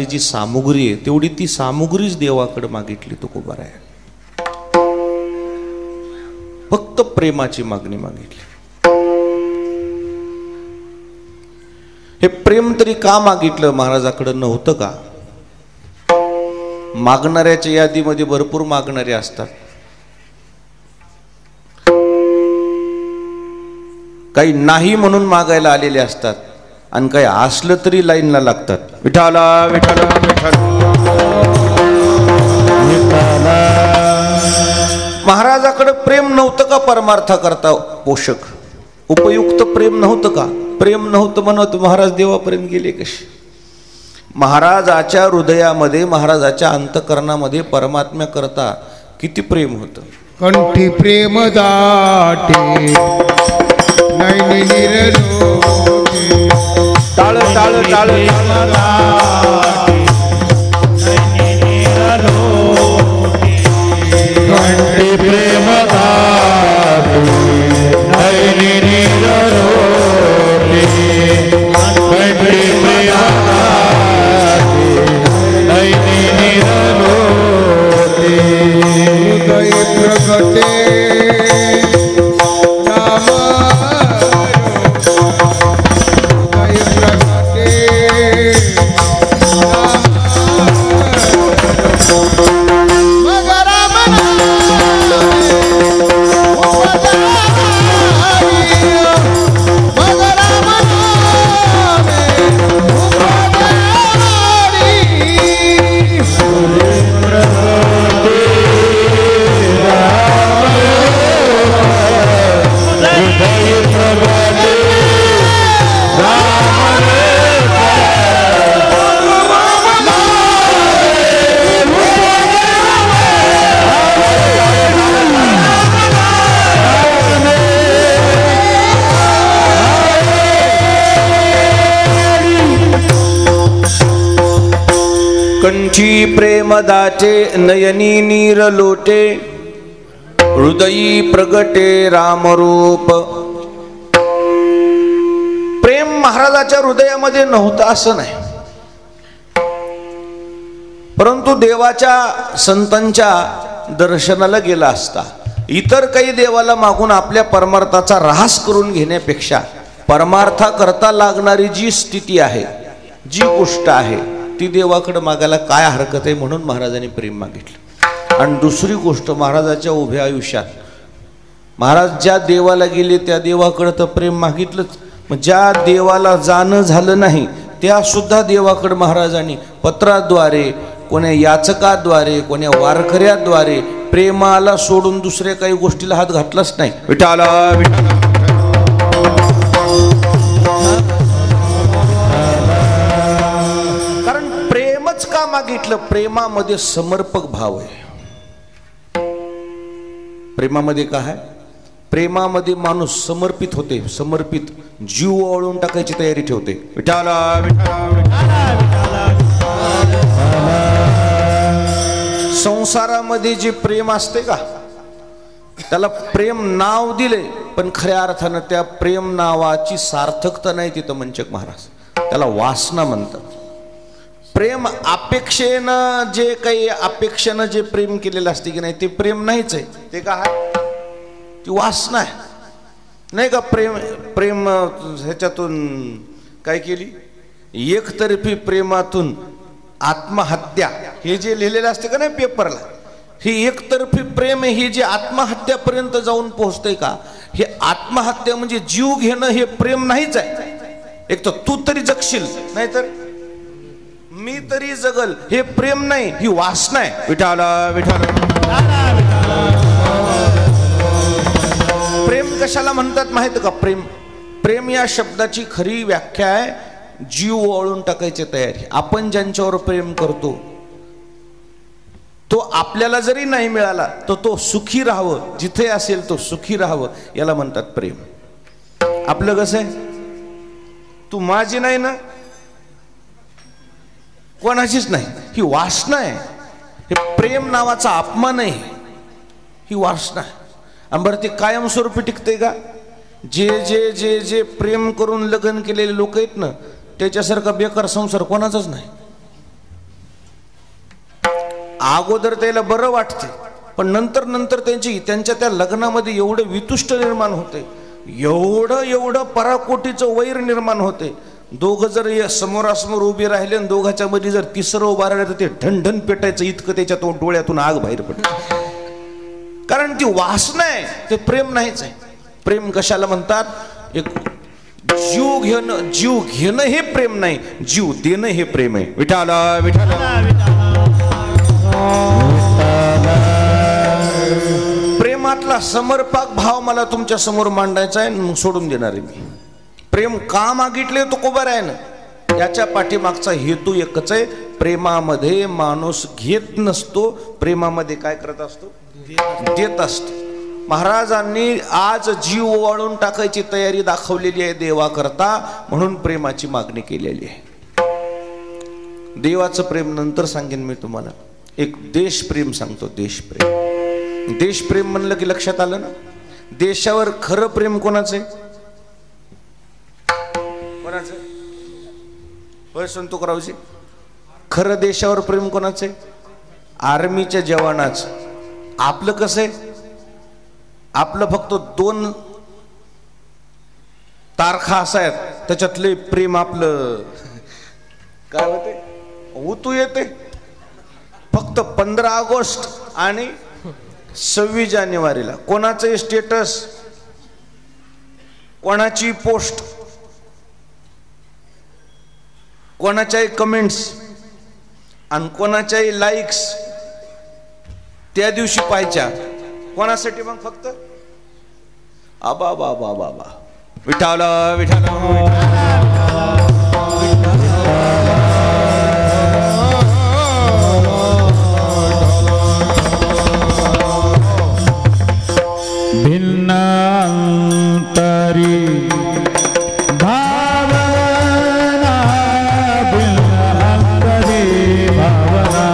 जी सामुग्री आहे तेवढी ती सामुग्रीच देवाकडे मागितली तुकोबाराय. फक्त प्रेमाची मागणी मागितली. हे प्रेम तरी का मागितलं महाराजाकडे नव्हतं का? मागणाऱ्याच्या यादीमध्ये भरपूर मागणारे असतात. काही नाही म्हणून मागायला आलेले असतात आणि काही असलं तरी लाईनला लागतात. विठाला विठाला विठाला. महाराजाकडे प्रेम नव्हतं का? परमार्था करता पोषक उपयुक्त प्रेम नव्हतं का? प्रेम नव्हतं म्हणत महाराज देवापर्यंत गेले कसे? महाराजाच्या हृदयामध्ये महाराजाच्या अंतःकरणामध्ये परमात्म्या करता किती प्रेम होतं. कंठी प्रेम दाटे नैनी निरलोटे. टाळ टाळ टाळ कंठी प्रेम दाटे नैनी निरलोटे. कंठी प्रेम हृदय प्रगटे नाम हृदय प्रगटे कंठी प्रेम दाटे नयनी नीर लोटे. हृदयी प्रगटे रामरूप. प्रेम महाराजाच्या हृदयामध्ये नव्हतं असं नाही, परंतु देवाच्या संतांच्या दर्शनाला गेला असता. इतर काही देवाला मागून आपल्या परमार्थाचा ऱ्हास करून घेण्यापेक्षा परमार्था करता लागणारी जी स्थिती आहे, जी गोष्ट आहे, ती देवाकडे मागायला काय हरकत आहे. म्हणून महाराजांनी प्रेम मागितलं. आणि दुसरी गोष्ट, महाराजाच्या उभ्या आयुष्यात महाराज ज्या देवाला गेले त्या देवाकडे तर प्रेम मागितलंच, मग ज्या देवाला जाणं झालं नाही त्या सुद्धा देवाकडे महाराजांनी पत्राद्वारे, कोण्या याचकाद्वारे, कोण्या वारकऱ्याद्वारे प्रेमाला सोडून दुसऱ्या काही गोष्टीला हात घातलाच नाही. विठाला विठाला. का मागितलं? प्रेमामध्ये समर्पक भाव आहे. प्रेमामध्ये काय आहे? प्रेमामध्ये माणूस समर्पित होते. समर्पित जीव ओवाळून टाकायची तयारी ठेवते. विठाला संसारामध्ये जे प्रेम असते का, त्याला प्रेम नाव दिले पण खऱ्या अर्थानं त्या प्रेम नावाची सार्थकता नाही तिथं. मंचक महाराज त्याला वासना म्हणतात. प्रेम अपेक्षेनं, जे काही अपेक्षेनं जे प्रेम केलेलं असते की नाही ते प्रेम नाहीच आहे. ते काय आहे? ती वासना आहे नाही का. प्रेम ह्याच्यातून काय केली? एकतर्फी प्रेमातून आत्महत्या, हे जे लिहिलेलं असते का नाही पेपरला, हे एकतर्फी प्रेम आहे. हे जे आत्महत्यापर्यंत जाऊन पोहोचते का, हे आत्महत्या म्हणजे जीव घेणं, हे प्रेम नाहीच आहे. एक तर तू तरी जगशील, नाहीतर मी तरी जगल, हे प्रेम नाही, ही वासना आहे. विठाला विठाला. प्रेम कशाला म्हणतात माहिती का? प्रेम या शब्दाची खरी व्याख्या आहे जीव ओवाळून टाकायची तयारी. आपण ज्यांच्यावर प्रेम करतो तो आपल्याला जरी नाही मिळाला तर तो सुखी राहावं, जिथे असेल तो सुखी राहावं, याला म्हणतात प्रेम. आपलं कसं आहे? तू माझी नाही ना, कोणाचीच नाही, ही वासना आहे. हे प्रेम नावाचा अपमान आहे, ही वासना आहे. आणि बरं ते कायमस्वरूपी टिकते का? जे जे जे जे प्रेम करून लग्न केलेले लोक आहेत ना, त्याच्यासारखा बेकार संसार कोणाचाच नाही. अगोदर त्याला बरं वाटते, पण नंतर नंतर त्यांच्या त्या लग्नामध्ये एवढं वितुष्ट निर्माण होते, एवढं पराकोटीचं वैर निर्माण होते. दोघं जर समोरासमोर उभे राहिले आणि दोघांच्या मध्ये जर तिसरं उभा राहिलं तर ते ढणढण पेटायचं इतकं त्याच्या डोळ्यातून आग बाहेर पडते. कारण ती वासना आहे, ते प्रेम नाहीच आहे. प्रेम कशाला म्हणतात? एक जीव घेणं हे प्रेम नाही, जीव देणं हे प्रेम आहे. विठाला विठाला प्रेमातला समर्पक भाव मला तुमच्या समोर मांडायचा आहे, मग सोडून देणार आहे मी. प्रेम का मागितले तो कोबर आहे ना, याच्या पाठीमागचा हेतू एकच आहे. प्रेमामध्ये माणूस घेत नसतो, प्रेमामध्ये काय करत असतो? देत असतो. महाराजांनी आज जीव ओवाळून टाकायची तयारी दाखवलेली आहे देवा करता, म्हणून प्रेमाची मागणी केलेली आहे. देवाचं प्रेम नंतर सांगेन मी तुम्हाला. एक देशप्रेम सांगतो. देशप्रेम. देशप्रेम म्हणलं की लक्षात आलं ना, देशावर खरं प्रेम कोणाचं आहे? कोणाचं? होय संतोकरावजी, खरं देशावर प्रेम कोणाचं आहे? आर्मीच्या जवानाचं. आपलं कसं आहे? आपलं फक्त 2 तारखा असा आहेत, त्याच्यातले प्रेम आपलं काय होते? उतू येते. फक्त 15 ऑगस्ट आणि 26 जानेवारीला कोणाचं स्टेटस, कोणाची पोस्ट, कोणाच्याही कमेंट्स आणि कोणाच्याही लाईक्स त्या दिवशी पाहायच्या. कोणासाठी? मग फक्त आबा बाबा बाबा विठाला विठाला. भिन्न अंतरी भावना, भिन्न अंतरी भावना.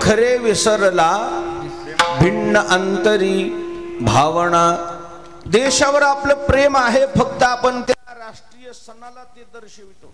खरे विसरला, भिन्न अंतरी भावना. देशावर आपलं प्रेम आहे, फक्त आपण त्या राष्ट्रीय सणाला ते दर्शवितो.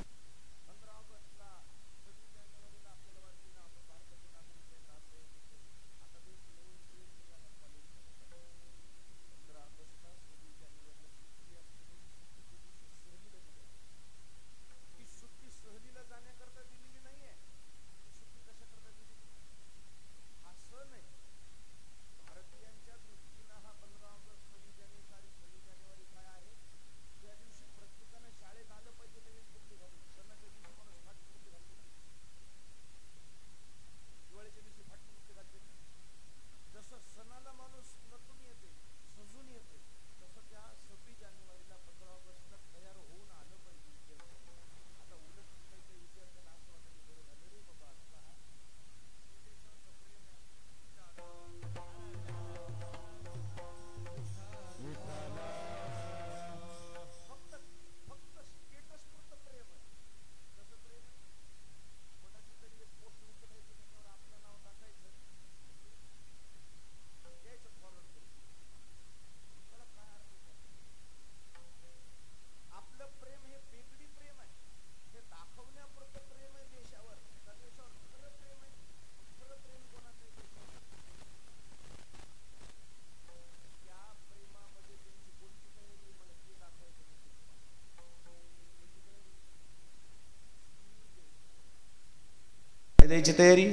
द्यायची तयारी,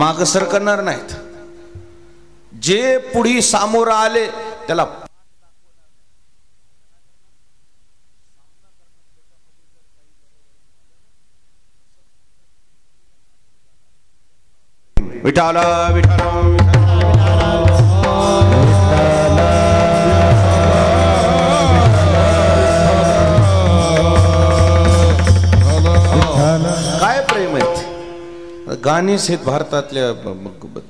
मागसर करणार नाहीत. जे पुढे सामोर आले त्याला विठाला विठाला काय प्रेम आहेत, गाणेच आहेत भारतातल्या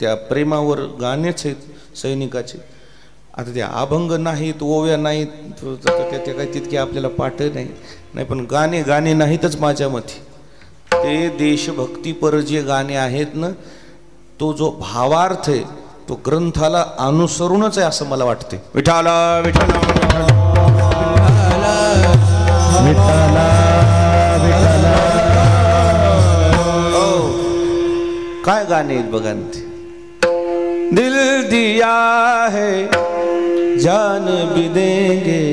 त्या प्रेमावर, गाणेच आहेत सैनिकाचे. आता ते अभंग नाहीत, ओव्या नाहीत, त्या काही तितके आपल्याला पाठ नाही, पण गाणे गाणे नाहीतच माझ्या मते. ते देशभक्तीपर जे गाणे आहेत ना, तो जो भावार्थ आहे तो ग्रंथाला अनुसरूनच आहे असं मला वाटते. विठाला विठाला विठाला विठाला. काय गाणे आहेत बघा ते. दिल दिया है जान भी देंगे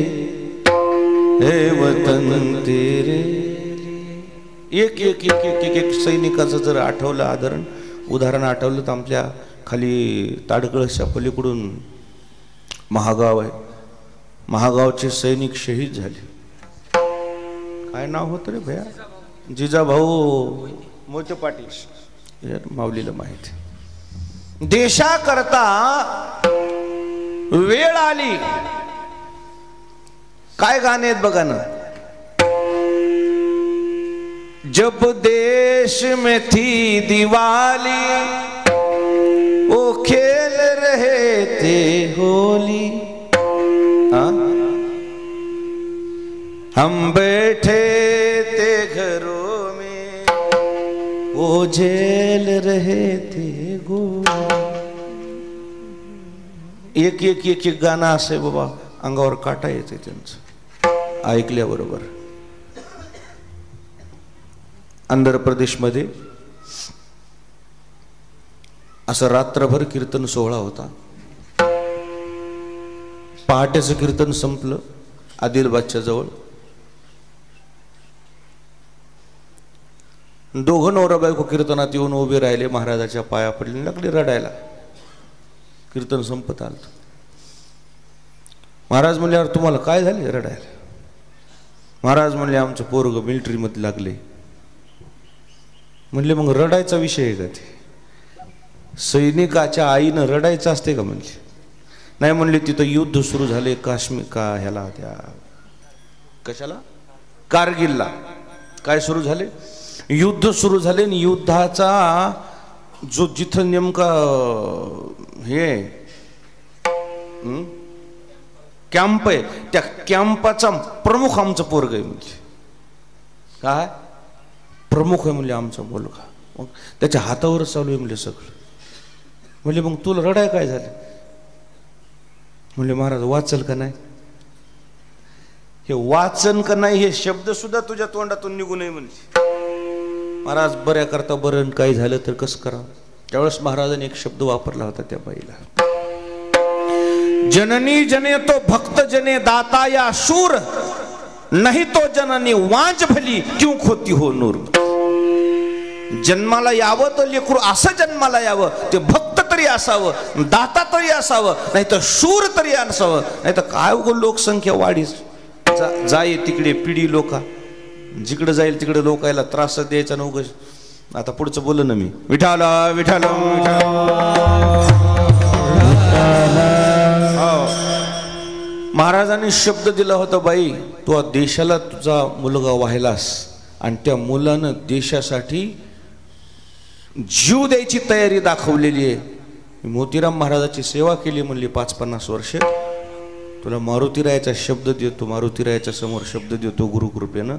हे वतन तेरे. एक एक एक एक एक एक सैनिकाचं जर आठवलं उदाहरण आठवलं तर आपल्या खाली ताडकळसच्या पलीकडून महागाव आहे. महागावचे सैनिक शहीद झाले. काय नाव होतं रे भैया? जिजाभाऊ मोठे पाटील. माऊलीला माहिती. देशाकरता वेळ आली. काय गाणे आहेत बघा ना. जब देश में थी दिवाली वो खेल रहे थे होली. हम बैठे थे घरों में वो झेल रहे थे गोली. एक एक एक एक गाणं असे बाबा अंगावर काटा येते त्यांचं ऐकल्याबरोबर. आंध्र प्रदेशमध्ये असं रात्रभर कीर्तन सोहळा होता. पहाटेचं कीर्तन संपलं आदिलाबादच्या जवळ. दोघं नवरा बायको कीर्तनात येऊन उभे राहिले, महाराजाच्या पाया पडले, लागले रडायला. कीर्तन संपत आलं. महाराज म्हणले अरे तुम्हाला काय झाले रडायला? महाराज म्हणले आमचं पोरग मिलिटरीमध्ये लागले. म्हणले मग रडायचा विषय आहे का ते? सैनिकाच्या आईनं रडायचं असते का? म्हणजे नाही. म्हणले तिथं युद्ध सुरू झाले काश्मीर का ह्याला त्या कशाला कारगिलला. काय सुरू झाले? युद्ध सुरू झाले. युद्धाचा जो जिथं नेमका हे कॅम्प आहे त्या कॅम्पाचा प्रमुख आमचा पोरग आहे. म्हणजे काय प्रमुख आहे म्हणजे आमचा मुलगा. मग त्याच्या हातावरच चालू आहे म्हणजे सगळं. म्हणजे मग तुला रडाय काय झालं? म्हणजे महाराज वाचल का नाही? हे वाचन का नाही हे शब्द सुद्धा तुझ्या तोंडातून निघू नये म्हणजे. महाराज बऱ्या करता बरं काही झालं तर कसं करावं? त्यावेळेस महाराजांनी एक शब्द वापरला होता त्या बाईला. जननी जने तो भक्त जने दाता या शूर नाही तो जननी वांच भली क्यों खोती हो नूर. जन्माला यावं तर लेकरू असं जन्माला यावं, ते भक्त तरी असावं, दाता तरी असावं, नाही तर शूर तरी असावं. नाही तर काय उगो लोकसंख्या वाढीस जाई तिकडे पिढी लोका जिकडे जाईल तिकडे लोकायला त्रास द्यायचा ना उगाच. आता पुढचं बोल ना मी. विठाला विठाला महाराजांनी शब्द दिला होता बाई तू देशाला तुझा मुलगा वाहिलास आणि त्या मुलानं देशासाठी जीव द्यायची तयारी दाखवलेली आहे. मोतीराम महाराजाची सेवा केली म्हणली 5-50 वर्ष. तुला मारुतीरायाचा शब्द देतो, मारुतीरायाच्या समोर शब्द देतो गुरुकृपेनं,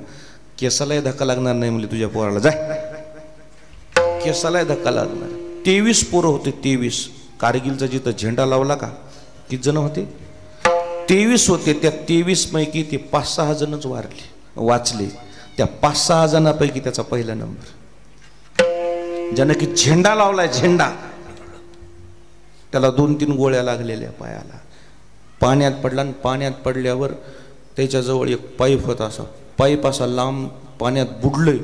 केसालाही धक्का लागणार नाही म्हणले तुझ्या पोराला. जाय केसालाही धक्का लागणार. 23 पोरं होते. 23 कारगिलचा जिथं झेंडा लावला का किती जण होते? 23 होते. त्या 23 पैकी ते 5-6 जणच वाचले. त्या 5-6 जणांपैकी त्याचा पहिला नंबर. ज्यानं की झेंडा लावलाय, झेंडा, त्याला 2-3 गोळ्या लागलेल्या पायाला. पाण्यात पडला आणि पाण्यात पडल्यावर त्याच्याजवळ एक पाईप होता. असा पाईप असा लांब पाण्यात बुडलंय,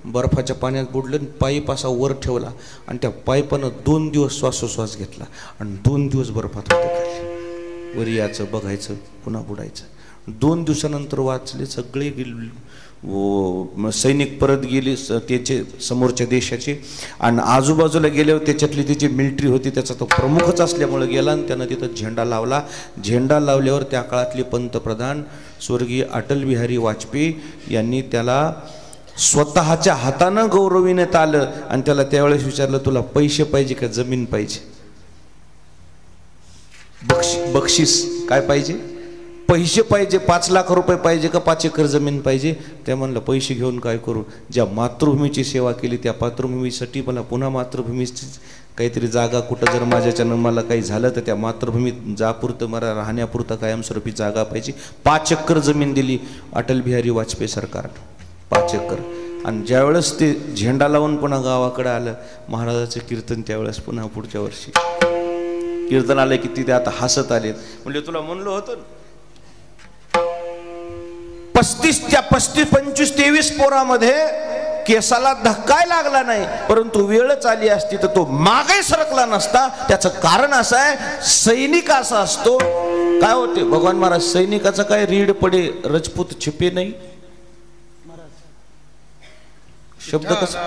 बर्फाच्या पाण्यात बुडलं. पाईप असा वर ठेवला आणि त्या पाईपानं 2 दिवस श्वासोश्वास घेतला आणि 2 दिवस बर्फात होतं खाली. वर याचं बघायचं पुन्हा बुडायचं. 2 दिवसानंतर वाचले सगळे सैनिक परत गेले त्याचे समोरच्या देशाचे, आणि आजूबाजूला गेल्यावर त्याच्यातली त्याची मिलिटरी होती, त्याचा तो प्रमुखच असल्यामुळे गेला आणि त्यानं तिथं झेंडा लावला. झेंडा लावल्यावर त्या काळातले पंतप्रधान स्वर्गीय अटल बिहारी वाजपेयी यांनी त्याला स्वतःच्या हातानं गौरविण्यात आलं आणि त्याला त्यावेळेस विचारलं, तुला पैसे पाहिजे का जमीन पाहिजे? बक्षीस काय पाहिजे? पैसे पाहिजे. 5 लाख रुपये पाहिजे का 5 एकर जमीन पाहिजे? ते म्हणलं पैसे घेऊन काय करू, ज्या मातृभूमीची सेवा केली त्या मातृभूमीसाठी मला पुन्हा मातृभूमीची काहीतरी जागा, कुठं जर माझ्याच्यानं मला काही झालं तर त्या मातृभूमीत जापुरतं मला राहण्यापुरतं कायमस्वरूपी जागा पाहिजे. 5 एकर जमीन दिली अटल बिहारी वाजपेयी सरकारनं, 5 एकर. आणि ज्यावेळेस ते झेंडा लावून पुन्हा गावाकडे आलं महाराजाचं कीर्तन, त्यावेळेस पुन्हा पुढच्या वर्षी कीर्तन आलं की तिथे आता हसत आले. म्हणजे तुला म्हणलं होतं 35 त्या 25 23 पोरामध्ये केसाला धक्काय लागला नाही, परंतु वेळच आली असती तर तो मागे सरकला नसता. त्याचं कारण असं आहे, सैनिक असा असतो. काय होते भगवान महाराज, सैनिकाचा काय रीड पडे रजपूत छिपे नाही. शब्द कसा,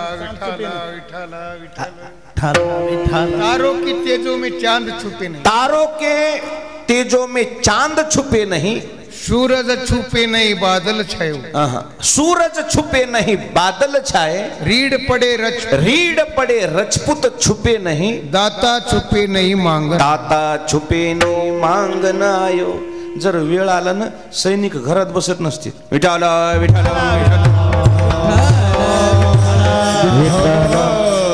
तारों की तेजों में चांद छुपे नहीं, तारों के तेजों में चांद छुपे नहीं, सूरज छुपे नहीं बादल छाए, सूरज छुपे नहीं बादल छाए, रीढ़ पड़े रजपूत छुपे नहीं, दाता छुपे नहीं मांगन आयो. जर वेळ आला ना सैनिक घरात बसत नसतील, विठाला विठाला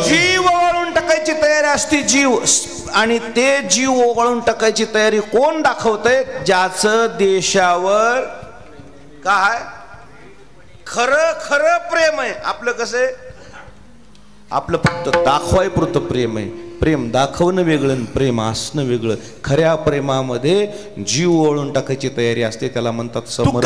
जीव ओवाळून टाकायची तयारी असती. जीव, आणि ते जीव ओवाळून टाकायची तयारी कोण दाखवतंय? ज्याचं देशावर काय खरं खरं प्रेम आहे. आपलं कसं आहे, आपलं फक्त दाखवाय पुरतं प्रेम आहे. प्रेम दाखवणं वेगळं, प्रेम असणं वेगळं. खऱ्या प्रेमामध्ये जीव ओवाळून टाकायची तयारी असते, त्याला म्हणतात समर्पण.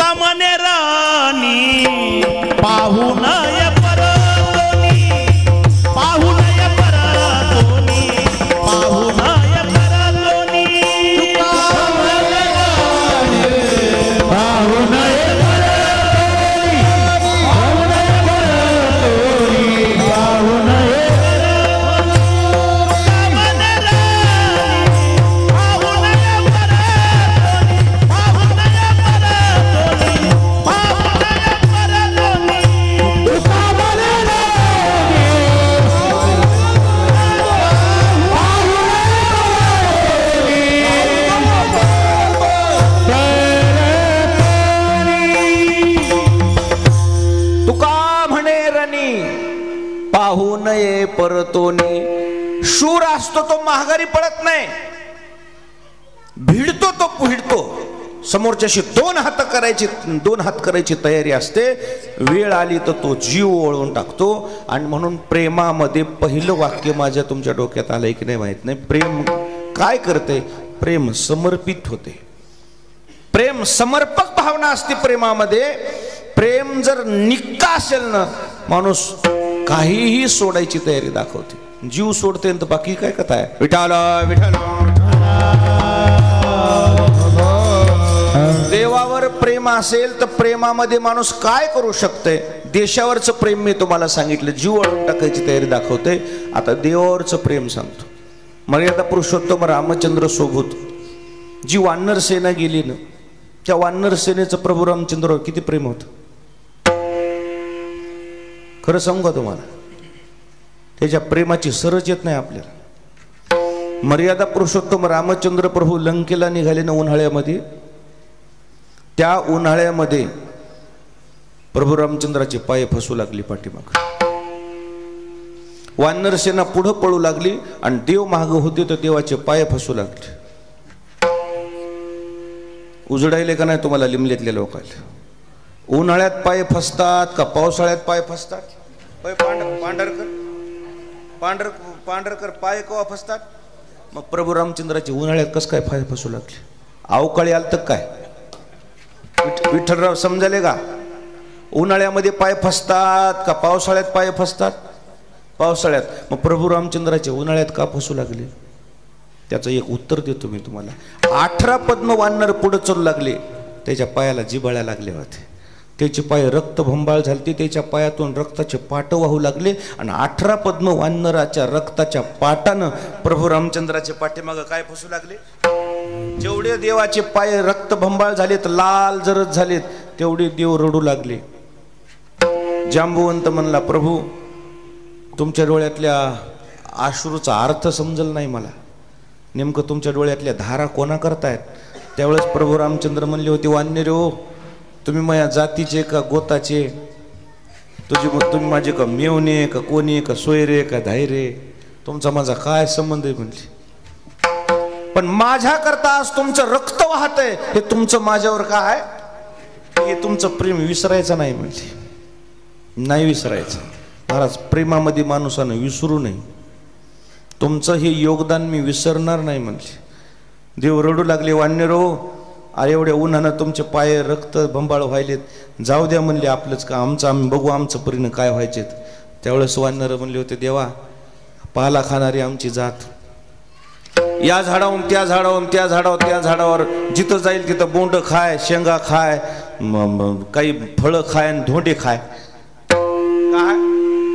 पाहू नये परतोनी. शूर असतो तो महागारी पडत नाही, भिडतो तो भिडतो. समोरच्याशी 2 हात करायची तयारी असते. वेळ आली तर तो जीव ओळून टाकतो. आणि म्हणून प्रेमामध्ये पहिलं वाक्य माझ्या तुमच्या डोक्यात आलंय की नाही माहित नाही. प्रेम काय करते? प्रेम समर्पित होते. प्रेम समर्पक भावना असते प्रेमामध्ये. प्रेम जर निक्का असेल ना, माणूस काहीही सोडायची तयारी दाखवते. जीव सोडते तर बाकी काय कथा आहे. विठाला विठाला. देवावर प्रेम असेल तर प्रेमामध्ये माणूस काय करू शकते? देशावरचं प्रेम मी तुम्हाला सांगितलं, जीव ओढून टाकायची तयारी दाखवते. आता देवावरचं प्रेम सांगतो. मर्यादा पुरुषोत्तम रामचंद्र सोबत जी वानर सेना गेली ना, त्या वानर सेनेचं प्रभू रामचंद्रावर किती प्रेम होतं खरं सांगू का तुम्हाला? त्याच्या प्रेमाची सरच येत नाही आपल्याला. मर्यादा पुरुषोत्तम रामचंद्र प्रभू लंकेला निघाले ना उन्हाळ्यामध्ये. त्या उन्हाळ्यामध्ये प्रभू रामचंद्राचे पाय फसू लागली पाठीमाग. वानर सेना पुढं पळू लागली आणि देव माग होते तर देवाचे पाय फसू लागले. उजडायले का नाही तुम्हाला लिमलेतल्या लोकांना? उन्हाळ्यात पाय फसतात का पावसाळ्यात पाय फसतात? पांढरकर पाय कवा फसतात? मग प्रभू रामचंद्राचे उन्हाळ्यात कसं काय पाय फसू लागले? अवकाळी आलं तर काय? विठ्ठलराव समजाले का? उन्हाळ्यामध्ये पाय फसतात का पावसाळ्यात पाय फसतात? पावसाळ्यात. मग प्रभू रामचंद्राचे उन्हाळ्यात का फसू लागले? त्याचं एक उत्तर देतो मी तुम्हाला. 18 पद्म वानर पुढे चलू लागले. त्याच्या पायाला जिबाळ्या लागल्या होत्या, त्याचे पाय रक्तभंबाळ झालते, त्याच्या पायातून रक्ताचे पाट वाहू लागले आणि 18 पद्म वानराच्या रक्ताच्या पाटानं प्रभू रामचंद्राचे पाठीमागं काय फसू लागले. जेवढे देवाचे पाय रक्तभंबाळ झालेत, लाल जरद झालेत, तेवढे देव रडू लागले. जांबुवंत म्हणला, प्रभू तुमच्या डोळ्यातल्या अश्रूचा अर्थ समजल नाही मला, नेमकं तुमच्या डोळ्यातल्या धारा कोणा करतायत. त्यावेळेस प्रभू रामचंद्र म्हणले होते, वानरे हो, तुम्ही माझ्या जातीचे का गोताचे, तुम्ही माझे का मेवणे का कोणी का सोयरे का धायरे, तुमचा माझा काय संबंध आहे म्हणले. पण माझ्या करता आज तुमचं रक्त वाहतंय, हे तुमचं माझ्यावर काय, हे तुमचं प्रेम विसरायचं नाही म्हणले. नाही विसरायचं महाराज, प्रेमामध्ये माणसानं विसरू नये. तुमचं हे योगदान मी विसरणार नाही म्हणले. देव रडू लागले, वानरो अरे एवढ्या उन्हानं तुमचे पाय रक्त बंबाळ व्हायलेत, जाऊ द्या म्हणले आपलंच का, आमचं आम्ही बघू आमचं परिणाम काय व्हायचेत. त्यावेळेस वानर म्हणले होते, देवा पाला खाणारी आमची जात, या झाडावरून त्या झाडावरून त्या झाडावर त्या झाडावर जिथं जाईल तिथं बोंड खाय, शेंगा खाय, काही फळं खाय आणि धोंडे खाय. काय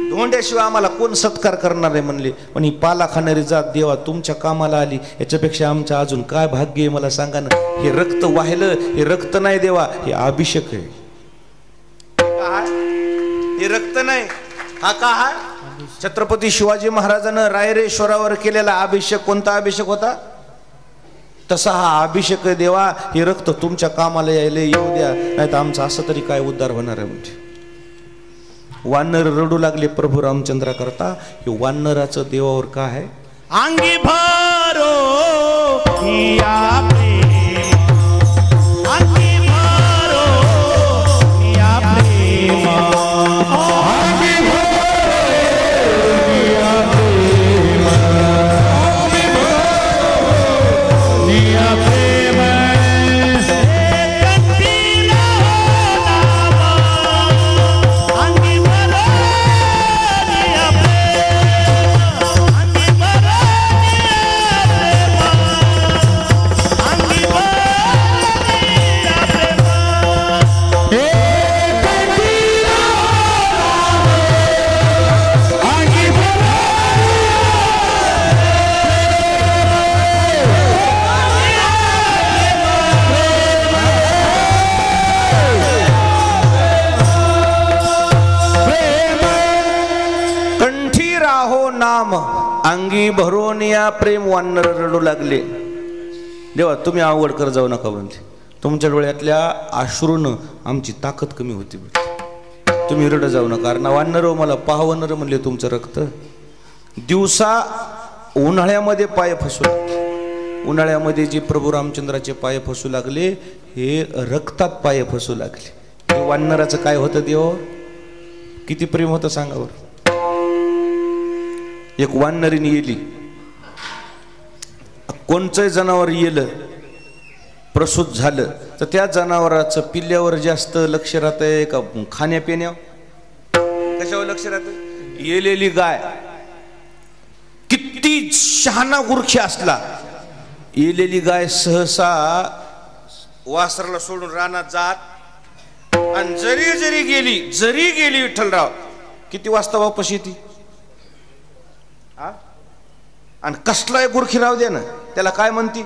धोंड्याशिवाय आम्हाला कोण सत्कार करणार आहे म्हणले. पण ही पाला खाणारी जात देवा तुमच्या कामाला आली, याच्यापेक्षा आमचं अजून काय भाग्य आहे मला सांगा ना. हे रक्त वाहिलं, हे रक्त नाही देवा, हे अभिषेक आहे. काय हे रक्त नाही, हा काय छत्रपती शिवाजी महाराजांना रायरेश्वरावर केलेला अभिषेक कोणता अभिषेक होता, तसा हा अभिषेक देवा. हे रक्त तुमच्या कामाला यायला येऊ द्या, नाही तर आमचा असं तरी काय उद्धार होणार आहे म्हणजे. वानर रडू लागले प्रभू रामचंद्रा करता. हे वानराचं देवावर काय आहे, अंगी भरो या प्रेम, अंगी भरो या प्रेम, अंगी भरो या प्रेम, अंगी भरो या प्रेम, कंठीला नाम, अंगी भरो या प्रेम, अंगी भरो नाम अंगी भरून या प्रेम. वानर रडू लागले, देवा तुम्ही आवड कर जाऊ नका म्हणते, तुमच्या डोळ्यातल्या अश्रूनं आमची ताकद कमी होती, तुम्ही रड जाऊ नका. कारण वानर मला पाहवनर म्हणले तुमचं रक्त. दिवसा उन्हाळ्यामध्ये पाय फसू लागले, उन्हाळ्यामध्ये जे प्रभू रामचंद्राचे पाय फसू लागले, हे रक्तात पाय फसू लागले. वानराचं काय होतं देव, किती प्रेम होतं सांगा बरं. एक वानरीने येली, कोणचंही जनावर येलं प्रसूत झालं तर त्या जनावराचं पिल्ल्यावर जास्त लक्ष राहतंय का खाण्यापिण्यावर, कशावर लक्ष राहतं. येलेली गाय किती शहाणा गुरखी असला, येलेली गाय सहसा वासराला सोडून रानात जात, आणि जरी गेली विठ्ठलराव किती वाजता वापस येते. आणि कसलाय गुरखी राव दे ना, त्याला काय म्हणती,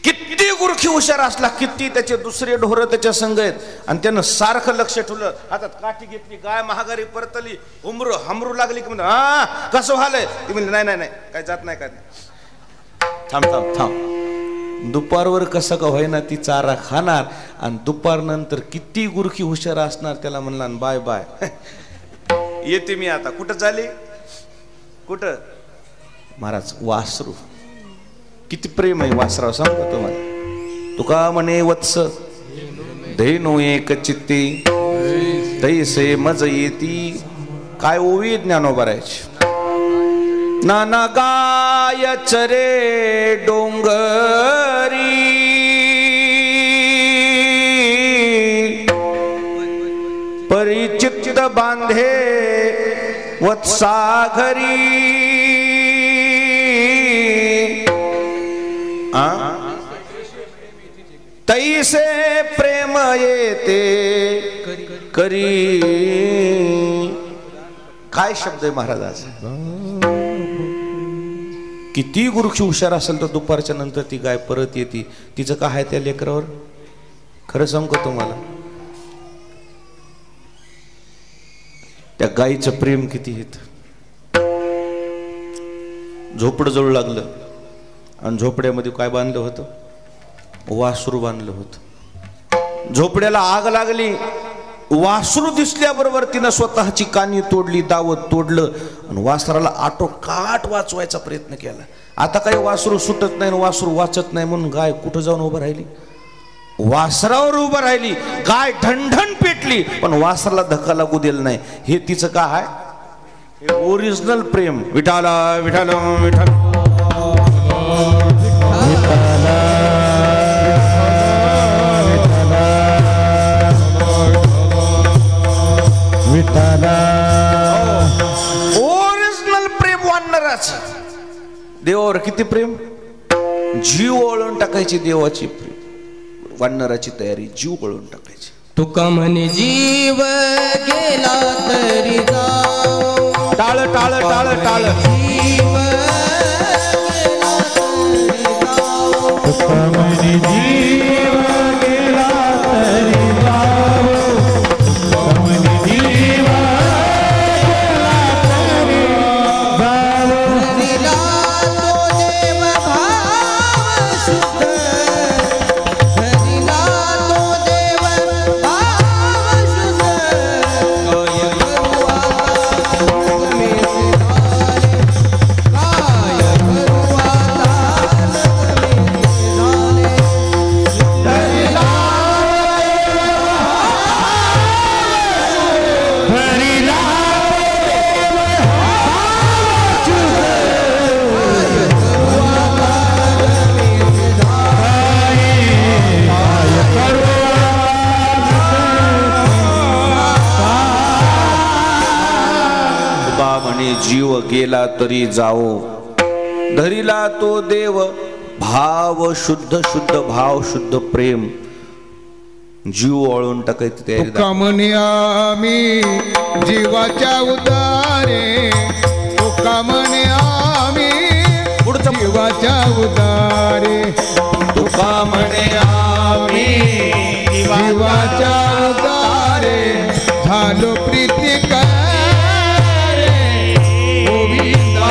किती गुरखी हुशार असला, किती त्याचे दुसरे ढोरं त्याच्या संग आहेत, आणि त्यानं सारखं लक्ष ठेवलं. हातात काठी घेतली, गाय महागारी परतली, हमरू लागली की म्हणत कसं व्हालंय, ती म्हणली नाही नाही नाही काय जात नाही काय. थांब थांब थांब, दुपारवर कसं का होईना ती चारा खाणार, आणि दुपार नंतर किती गुरखी हुशार असणार त्याला म्हणला बाय बाय येते मी आता. कुठं झाली, कुठं महाराज, वासरू. किती प्रेम आहे वासराव सांगतो तुम्हाला. तुका म्हणे वत्स धैनो एक चित्ती तैसे मज येती. काय ओवी ज्ञानोबारायची. नाना गाय चरे डोंगरी, परिचित बांधे वत्सा घरी. करीसे प्रेम येते करी. काय शब्द आहे महाराजाचा. किती गुरुक्षी हुशार असेल तर दुपारच्या नंतर ती गाय परत येते. तिचं काय आहे त्या लेकरावर. खरं सांगू तुम्हाला, त्या गायीचं प्रेम किती येत. झोपड जळू लागलं आणि झोपड्यामध्ये काय बांधलं होतं, वासरू बांधलं होतं. झोपड्याला आग लागली, वासरू दिसल्याबरोबर तिनं स्वतःची कानी तोडली, दावत तोडलं आणि वासराला आटोकाट वाचवायचा प्रयत्न केला. आता काही वासरू सुटत नाही, वासरू वाचत नाही म्हणून गाय कुठं जाऊन उभं राहिली, वासरावर उभं राहिली. गाय ढणढण पेटली पण वासराला धक्का लागू दिला नाही. हे तिचं काय आहे, ओरिजिनल प्रेम. विठाला विठाला विठाला ओरिजिनल प्रेम वाढणारच. देवावर किती प्रेम, जीव ओळून टाकायची. देवाची प्रेम वाढणाराची तयारी, जीव ओळून टाकायची. तुका म्हणे जीव गेला तरी जाऊ, टाळ टाळ टाळ टाळ. जीव गेला तरी जाऊ, तुका म्हणे जीव गेला तरी जाऊ, तुका म्हणे जीव गेला तरी जाऊ. हरिला तो देव भाव शुद्ध, हरिला तो देव भाव शुद्ध, काय करू आता तुम्ही झाले, काय करू आता तुम्ही झाले. हरिला हरिला तुका म्हणे जीव गेला तरी जाओ, धरिला तो देव भाव शुद्ध. शुद्ध भाव, शुद्ध प्रेम, जीव ओळून टाकायची तयारी. तुका म्हणे आम्ही जीवाच्या उदारे, तुका म्हणे आम्ही जीवाच्या उदारे, तुका म्हणे आम्ही जीवाच्या उदारे झालो प्रीती करे गोविंदा.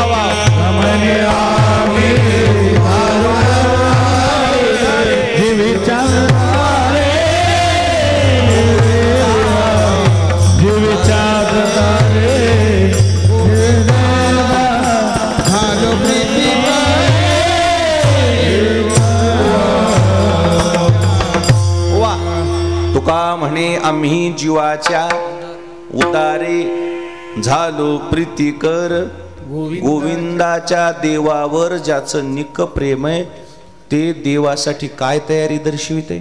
म्हणे आम्ही जीविचा जीविचा झालो प्रीती वा. तुका म्हणे आम्ही जीवाच्या उदारे झालो प्रीतिकर. गोविंदाच्या देवावर ज्याचं निक प्रेम आहे ते देवासाठी काय तयारी दर्शविते.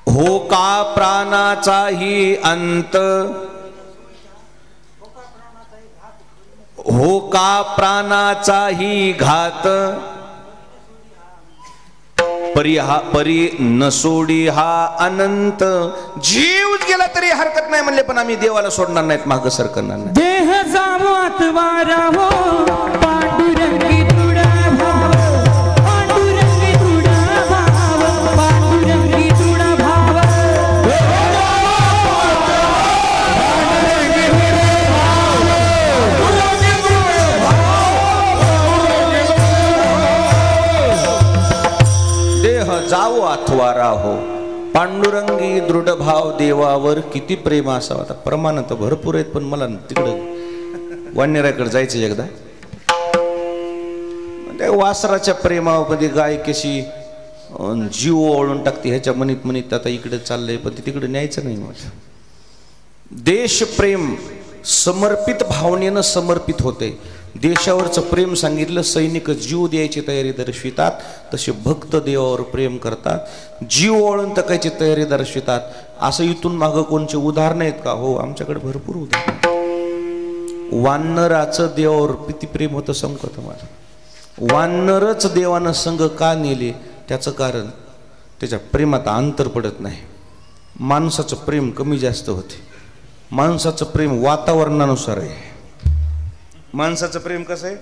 हो का प्राणाचाही अंत, हो का प्राणाचाही घात, परी नसोडी हा अनंत. जीव गेला तरी हरकत नाही म्हणले, पण आम्ही देवाला सोडणार नाहीत, मागं सरकणार नाही. देह जावात वारावो, पांडुरंगी तुडा भाव, पांडुरंगी तुडा भाव, पांडुरंगी तुडा भाव. देह जावो अथवा राहो, पांडुरंगी दृढ भाव. देवावर किती प्रेम असावं. आता प्रमाण तर भरपूर आहेत, पण मला तिकडं वाणेराकडे जायचं एकदा. त्या वासराच्या प्रेमामध्ये गाय कशी जीव ओळून टाकते ह्याच्या मनीत आता इकडे चाललंय, पण तिकडे न्यायचं नाही. माझं देश प्रेम समर्पित भावनेनं समर्पित होते. देशावरचं प्रेम सांगितलं, सैनिक जीव द्यायची तयारी दर्शवितात, तसे भक्त देवावर प्रेम करतात, जीव ओळून टाकायची तयारी दर्शवितात. असं इथून मागं कोणचे उदाहरण आहेत का? हो, आमच्याकडे भरपूर उदाहरण. वानराचं देवावर किती प्रेम होतं सांगू का तुम्हाला. वानरच देवानं संघ का नेले त्याचं कारण, त्याच्या प्रेमात अंतर पडत नाही. माणसाचं प्रेम कमी जास्त होते. माणसाचं प्रेम वातावरणानुसार आहे. माणसाचं प्रेम कसं आहे?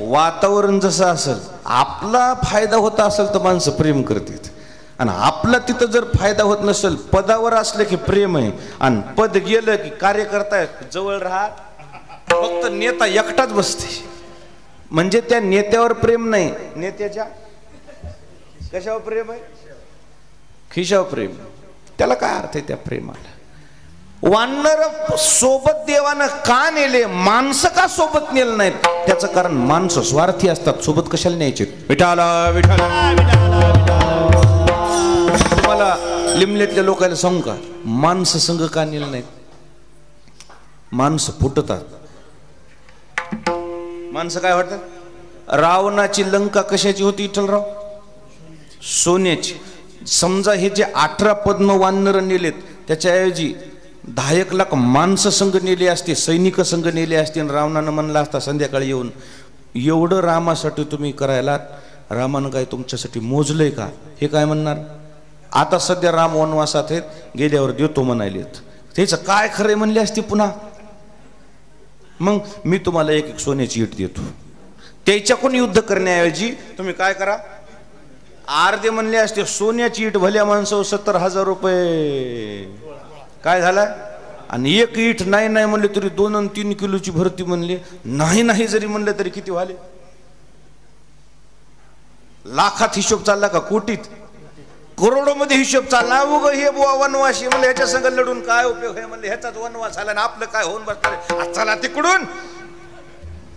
वातावरण जसं असेल, आपला फायदा होता असेल तर माणसं प्रेम करतात, आणि आपला तिथं जर फायदा होत नसेल, पदावर असलं की प्रेम आहे, आणि पद गेलं की कार्यकर्ता जवळ राहत, फक्त नेता एकटाच बसते. म्हणजे त्या नेत्यावर प्रेम नाही, नेत्याच्या कशावर प्रेम आहे? खिशावर प्रेम. त्याला काय अर्थ आहे त्या प्रेमाला? वानर सोबत देवानं का नेले, माणसं का सोबत नेलं नाहीत? त्याचं कारण माणसं स्वार्थी असतात. सोबत कशाला न्यायचे? विठाला विठाला. तुम्हाला लिमलेतल्या लोकांना सांगू का, माणसं संघ का नेलं नाहीत? माणसं फुटतात. माणसं काय वाटतात? रावणाची लंका कशाची होती विठ्ठलराव? सोन्याची. समजा हे जे 18 पद्म वानर नेलेत, त्याच्याऐवजी 10 लाख माणसं संघ नेली असते, सैनिक संघ नेले असते, आणि रावणानं म्हणला असता संध्याकाळी येऊन, एवढं रामासाठी तुम्ही करायला, रामानं काय तुमच्यासाठी मोजलंय का? हे काय म्हणणार? आता सध्या राम वनवासात आहेत, गेल्यावर देतो म्हणालेत. त्याचं काय खरंय म्हणले असते पुन्हा. मग मी तुम्हाला एक सोन्याची ईट देतो. त्याच्याकडून युद्ध करण्याऐवजी तुम्ही काय करा, अर्धे म्हणले असते. सोन्याची ईट भल्या माणसावर 70,000 रुपये. काय झालं? आणि एक ईट नाही नाही म्हणले तरी 2 आणि 3 किलोची भरती म्हणले. नाही नाही जरी म्हणलं तरी किती व्हाले? लाखात हिशोब चालला का कोटीत? करोडोमध्ये हिशोब चालला. उग हे बुवा वनवासी म्हणले, ह्याच्या संग लढून काय उपयोग आहे म्हणले, ह्याचाच वनवास झाला ना आपलं काय होऊन बसणार, चला तिकडून.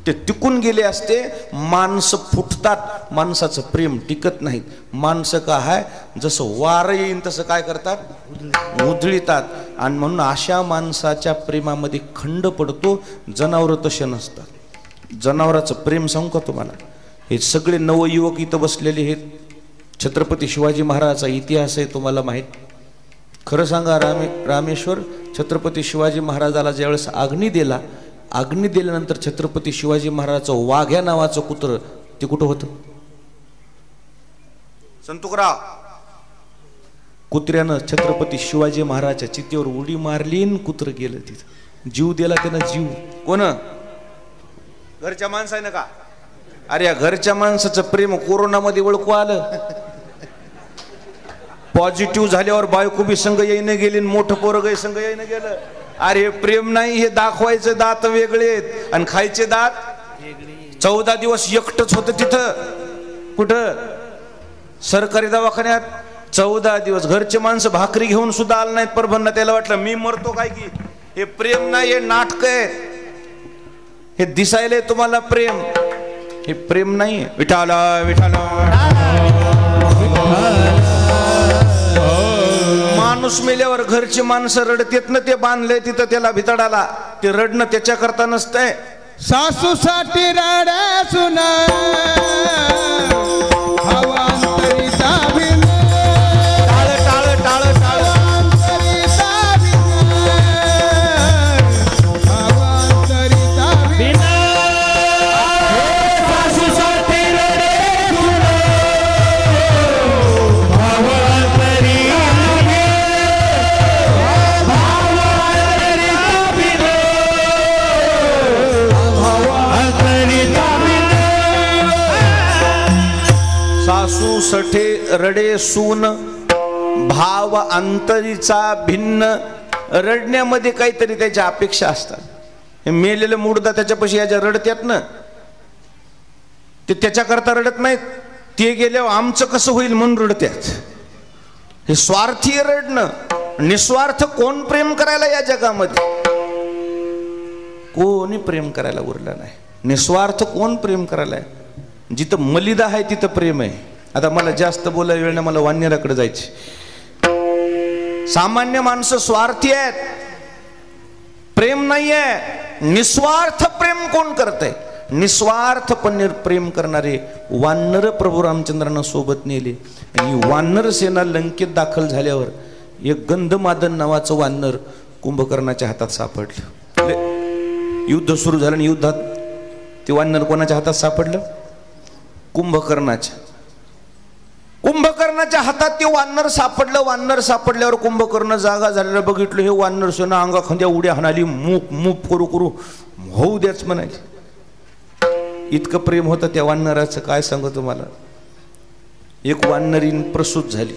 ते टिकून गेले असते. माणसं फुटतात, माणसाचं प्रेम टिकत नाहीत. माणसं काय आहे, जसं वारं येईन तसं काय करतात, उधळीतात. आणि म्हणून अशा माणसाच्या प्रेमामध्ये खंड पडतो. जनावर तसे नसतात. जनावराचं प्रेम सांगू का तुम्हाला? हे सगळे नवयुवक इथं बसलेले आहेत. छत्रपती शिवाजी महाराजाचा इतिहास आहे तुम्हाला माहीत. खरं सांगा, रामेश्वर छत्रपती शिवाजी महाराजाला ज्यावेळेस अग्नी दिल्यानंतर छत्रपती शिवाजी महाराजाचं वाघ्या नावाचं कुत्र ते कुठं होतं? संतुकराव, कुत्र्यानं छत्रपती शिवाजी महाराजाच्या चितेवर उडी मारली, कुत्र गेलं तिथं. जीव दिला त्यानं, जीव. कोण? घरच्या माणसाने का? अरे या घरच्या माणसाचं प्रेम कोरोनामध्ये ओळखू आलं. पॉझिटिव्ह झाल्यावर बायको बी संघ येईन गेली, मोठं पोरग संघ येईन गेलं. अरे प्रेम नाही, हे दाखवायचं दात वेगळे आणि खायचे दात. 14 दिवस एकटच होतं तिथं. कुठं? सरकारी दवाखान्यात 14 दिवस. घरचे माणसं भाकरी घेऊन सुद्धा आलं नाहीत परभणला. त्याला वाटलं मी मरतो काय की. हे प्रेम नाही, हे नाटक आहे. हे दिसायलंय तुम्हाला प्रेम, हे प्रेम नाही. विठाला विठाला. माणूस मेल्यावर घरची माणसं रडतेत ना, ते बांधले तिथं त्याला भितडाला. ते रडणं त्याच्या करता नसतंय. सासूसाठी रड्या सुना हवांतरीचा भिन. टाळ टाळ टाळ टाळ. हवांतरीचा भिन. सासू सठे रडे सून, भाव अंतरीचा भिन्न. रडण्यामध्ये काहीतरी त्याच्या अपेक्षा असतात. हे मेलेलं मुडदा त्याच्यापाशी याच्या रडत्यात ना, ते त्याच्याकरता रडत नाहीत. ते गेल्यावर आमचं कसं होईल म्हणून रडत्यात. हे स्वार्थी रडणं. निस्वार्थ कोण प्रेम करायला या जगामध्ये? कोणी प्रेम करायला उरलं नाही. निस्वार्थ कोण प्रेम करायला? जिथं मलिदा आहे तिथं प्रेम आहे. आता मला जास्त बोलायला वेळ नाही, मला वान्यराकडे जायचे. सामान्य माणसं स्वार्थी आहेत, प्रेम नाहीये. निस्वार्थ प्रेम कोण करतंय? निस्वार्थपणे प्रेम करणारे वानर प्रभू रामचंद्रांना सोबत नेले. आणि वानर सेना लंकेत दाखल झाल्यावर एक गंधमादन नावाचं वानर कुंभकर्णाच्या हातात सापडलं. युद्ध सुरू झालं आणि युद्धात ते वानर कोणाच्या हातात सापडलं? कुंभकर्णाच्या. कुंभकर्णाच्या हातात ते वानर सापडलं. वानर सापडल्यावर कुंभकर्ण जागा झालेलं बघितलं. हे वानर सोनं अंगा खांद्या उड्या हाणाली. मूप मूप करू करू होऊ द्याच म्हणायचे. इतकं प्रेम होतं त्या वानराचं काय सांगू तुम्हाला. एक वानरीन प्रसूत झाली.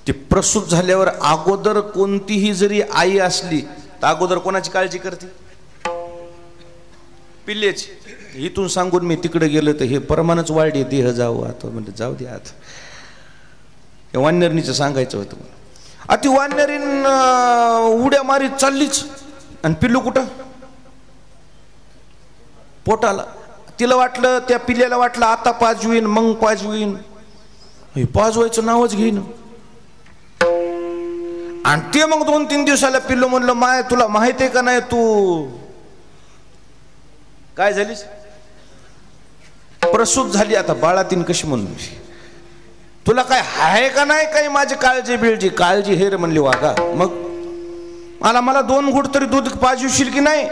ती प्रसूत झाल्यावर अगोदर कोणतीही जरी आई असली तर अगोदर कोणाची काळजी करते? पिल्ल्याची. इथून सांगून मी तिकडे गेलो तर हे परमानच वाढले देह जाऊ. आता म्हणजे जाऊ दे आता वानरणीचं सांगायचं होतं. ती वानरीन उड्या मारीत चाललीच आणि पिल्लू कुठं? पोटाला. तिला वाटलं, त्या पिल्ल्याला वाटलं आता पाजवीन मग पाजवीन. पाजवायचं नावच घेईन. आणि ते मग 2-3 दिवसाला पिल्लू म्हणलं माय तुला माहिती आहे का नाही तू काय झालीस? प्रसूत झाली. आता बाळातीन कशी म्हणून तुला काय आहे का नाही काही माझी काळजी बिळजी? काळजी हे रे म्हणली वागा. मग मला 2 घूट तरी दूध पाजवशील की नाही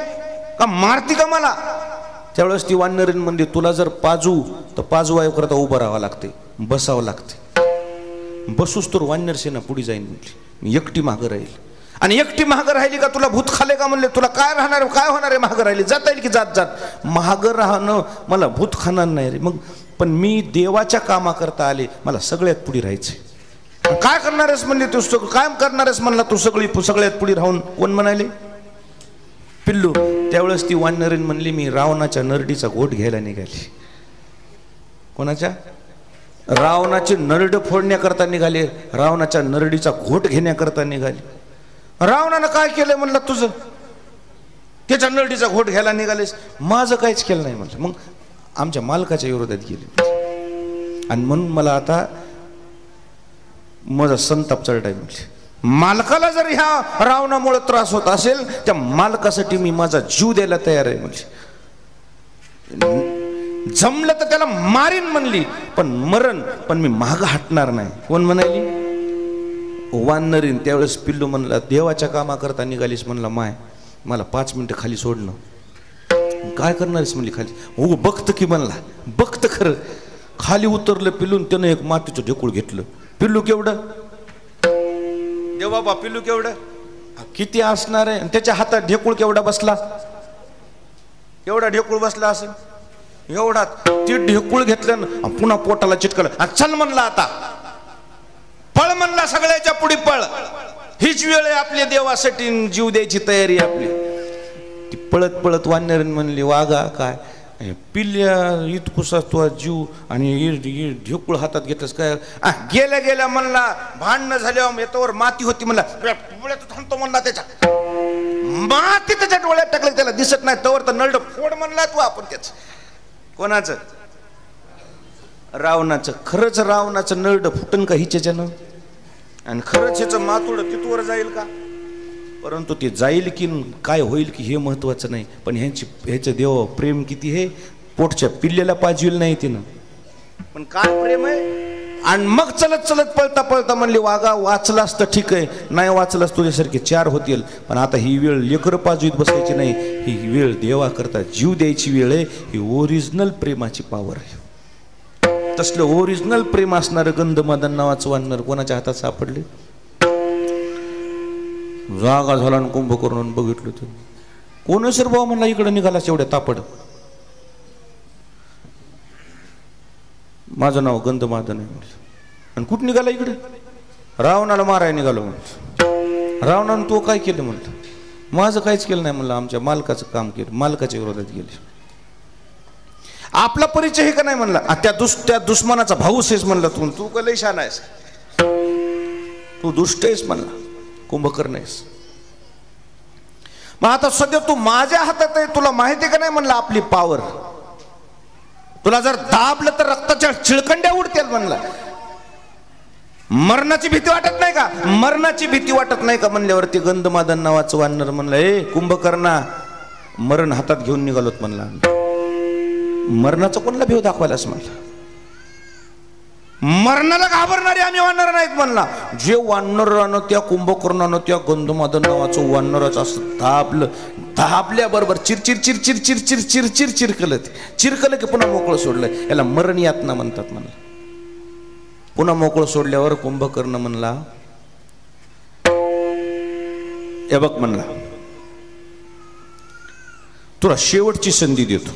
का मारती का मला? त्यावेळेस ती वानरीन म्हणली तुला जर पाजू तर पाजवाय करता उभं राहावं लागते, बसावं लागते. बसूस तर वानर सेना पुढे जाईन म्हणली. मी एकटी मागं राहील. आणि एकटी मागं राहिली का तुला भूत खाले का म्हणले? तुला काय राहणार, काय होणार आहे मागं राहिली? जाता येईल की जात जात. मागं राहणं मला भूत खाणार नाही रे. मग पण मी देवाच्या कामाकरता आले, मला सगळ्यात पुढे राहायचंय. काय करणार आहेस म्हणले तू? काय करणार आहेस म्हणला तू सगळ्यात पुढे राहून? कोण म्हणाले? पिल्लू. त्यावेळेस ती वानरीन म्हणली मी रावणाच्या नरडीचा घोट घ्यायला निघाली. कोणाच्या? रावणाची नरड फोडण्याकरता निघाले. रावणाच्या नरडीचा घोट घेण्याकरता निघाली. रावणानं काय केलंय म्हणलं तुझं? त्याच्या नरडीचा घोट घ्यायला निघालेस. माझं काहीच केलं नाही म्हणलं. मग आमच्या मालकाच्या विरोधात गेले आणि म्हणून मला आता माझा संताप चढाय म्हणले. मालकाला जर ह्या रावणामुळे त्रास होत असेल त्या मालकासाठी मी माझा जीव द्यायला तयार आहे म्हणली. जमलं तर त्याला मारीन म्हणली पण मरण पण मी माग हटणार नाही. कोण म्हणाली? वानरीन. त्यावेळेस पिल्लू म्हणला देवाच्या कामाकरता निघालीस म्हणला माय मला 5 मिनिटं खाली सोडणं. काय करणारीस म्हणली खाली? हो बघत की म्हणला. बघत खरं. खाली उतरलं पिल्लून. त्यानं एक मातीचं ढेकूळ घेतलं. पिल्लू केवढं? देव बाबा पिल्लू केवढं किती असणार आहे? त्याच्या हातात ढेकूळ केवढा बसला? एवढा ढेकूळ बसला असेल एवढा. ते ढेकूळ घेतलं ना पुन्हा पोटाला चिटकलं. चल म्हणला आता पळ म्हणला. सगळ्याच्या पुढे पळ. हीच वेळ आहे आपल्या देवासाठी जीव द्यायची तयारी आपली. ती पळत पळत वानरीन म्हणली वागा काय पिल्ल्या इतकुसा तो जीव आणि ढेकूळ हातात घेतलंस काय? गेल्या गेल्या म्हणला भांडणं झाल्यावर येतोवर माती होती म्हणला डोळ्यात थांबतो म्हणला. त्याच्या माती त्याच्या डोळ्यात टाकलं त्याला दिसत नाही तवर तर नरड फोड म्हणला तू. आपण त्याच कोणाचं? रावणाचं. खरंच रावणाचं नरड फुटन का हिच्यानं? आणि खरंच ह्याचं मातुड तिथवर जाईल का? परंतु ते जाईल की काय होईल की हे महत्वाचं नाही. पण ह्याचं देव प्रेम किती हे. पोटच्या पिल्ल्याला पाजविल नाही तिनं पण काय प्रेम आहे. आणि मग चलत चलत पळता पळता म्हणले वागा वाचलास तर ठीक आहे नाही वाचलास तुझ्यासारखे 4 होतील. पण आता ही वेळ लेकर पाजवीत बसायची नाही. ही वेळ देवा करता जीव द्यायची वेळ आहे. ही ओरिजिनल प्रेमाची पावर आहे. तसलं ओरिजिनल प्रेम असणारं गंधमादन नावाचं वानर कोणाच्या हातात सापडले? जागा झाला आणि कुंभकर्ण बघितलं तर कोण सर भाऊ म्हणला इकडे निघाला एवढ्या तापड. माझं नाव गंधमादन आहे म्हणलं. आणि कुठं निघाला इकडे? रावणाला मारायला निघालो म्हणलं. रावणानं तो काय केलं म्हणलं? माझं काहीच केलं नाही म्हणलं. आमच्या मालकाचं काम केलं. मालकाच्या विरोधात गेले. आपला परिचय हे का नाही म्हणला? त्या दुश्मनाचा भाऊस आहेस म्हणला. तू का लय शहाणा आहेस? तू दुष्ट आहेस म्हणला. कुंभकर्ण आहेस. मग आता सध्या तू माझ्या हातात आहे. तुला माहिती का नाही म्हणला आपली पावर? तुला जर दाबलं तर रक्ताच्या चिळकंड्या उडतील म्हणला. मरणाची भीती वाटत नाही का? मरणाची भीती वाटत नाही का म्हणल्यावरती गंधमादन नावाचं वानर म्हणलं ए कुंभकर्णा मरण हातात घेऊन निघालोत म्हणला. मरणाचा कोणला भेव दाखवायलाच म्हणला. मरणाला घाबरणारे आम्ही वानर नाहीत म्हणला. जे वानरानं त्या कुंभकर्णानं त्या गंधमादन नावाचं वानराचं असं दाबल्याबरोबर चिरचिर चिरचिर चिरचिर चिरचिर चिरकलं. चिरकलं की पुन्हा मोकळं सोडलं. याला मरण यातना म्हणतात म्हणला. पुन्हा मोकळं सोडल्यावर कुंभकर्ण म्हणला, हे बघ म्हणला, तुला शेवटची संधी देतो,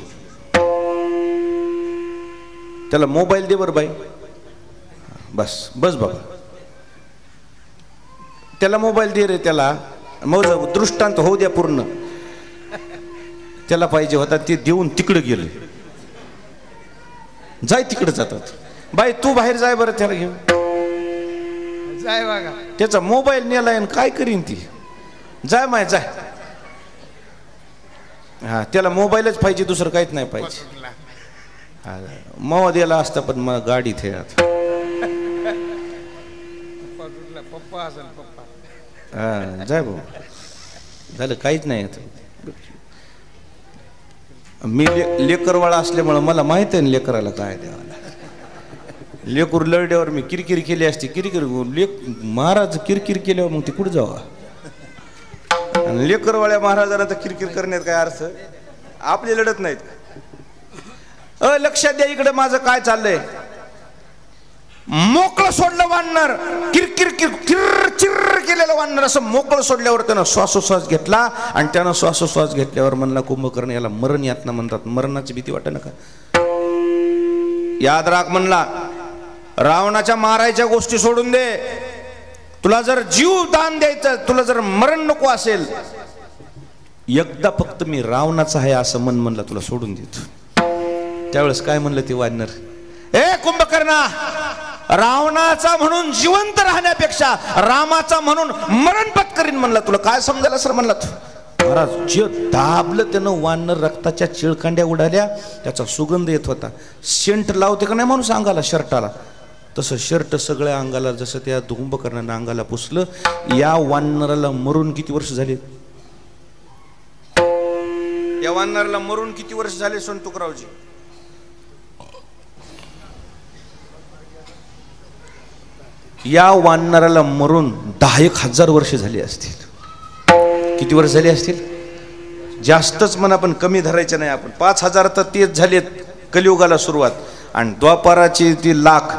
त्याला मोबाईल दे बरं बाई, बस बस बाबा, त्याला मोबाईल दे रे, त्याला मग दृष्टांत होऊ द्या पूर्ण. त्याला पाहिजे होता ते देऊन तिकडे गेले, जाय तिकडे जातात. बाई तू बाहेर जाय बरं, त्याला घेऊन जाय बघा. त्याचा मोबाईल नेलाय आणि काय करीन ती, जाय माय जाय. हा त्याला मोबाईलच पाहिजे, दुसरं काहीच नाही पाहिजे. मवा द्यायला असता पण मग गाडीत आहे आता. पप्पा असेल पप्पा. हा जाय भाऊ, झालं काहीच नाही आता. मी लेकरवाळा असल्यामुळं मला माहित आहे ना लेकराला काय द्यावाला. लेकूर लढल्यावर मी किरकिर केली असते, किरकिर महाराज किरकिर केल्यावर मग ते कुठं जावा. आणि लेकरवाळ्या महाराजांना तर किरकिर करण्यात काय अर्थ, आपले लढत नाहीत. लक्षात द्या इकडे माझं काय चाललंय. मोकळं सोडलं वानर, किरकिर किर चिर केलेलं वानर असं मोकळं सोडल्यावर त्यानं श्वासोश्वास घेतला. आणि त्यानं श्वासोश्वास घेतल्यावर म्हणला कुंभकर्ण, याला मरण यातना म्हणतात, मरणाची भीती वाटत नका. याद राख म्हणला, रावणाच्या मारायच्या गोष्टी सोडून दे, तुला जर जीव दान द्यायचं, तुला जर मरण नको असेल, एकदा फक्त मी रावणाचा आहे असं म्हणला, तुला सोडून देतो. त्यावेळेस काय म्हणलं ते वानर, ए कुंभकर्णा, रावणाचा म्हणून जिवंत राहण्यापेक्षा रामाचा म्हणून मरण पत्करीन म्हणला. तुला काय समजायला सर म्हणला तू. महाराज जे दाबलं त्यानं वानर, रक्ताच्या चिळकांड्या उडाल्या, त्याचा सुगंध येत होता. शेंट लावते का नाही माणूस अंगाला शर्टाला, तसं शर्ट सगळ्या अंगाला, जसं त्या कुंभकर्णानं अंगाला पुसलं. या वानराला मरून किती वर्ष झाले, या वानराला मरून किती वर्ष झाले संतुकरावजी. या वानराला मरून 10,000 वर्ष झाली असतील. किती वर्ष झाली असतील, जास्तच म्हणा पण कमी धरायचं नाही आपण. 5,000 तर तेच झालेत कलियुगाला सुरुवात, आणि द्वापाराची ती लाख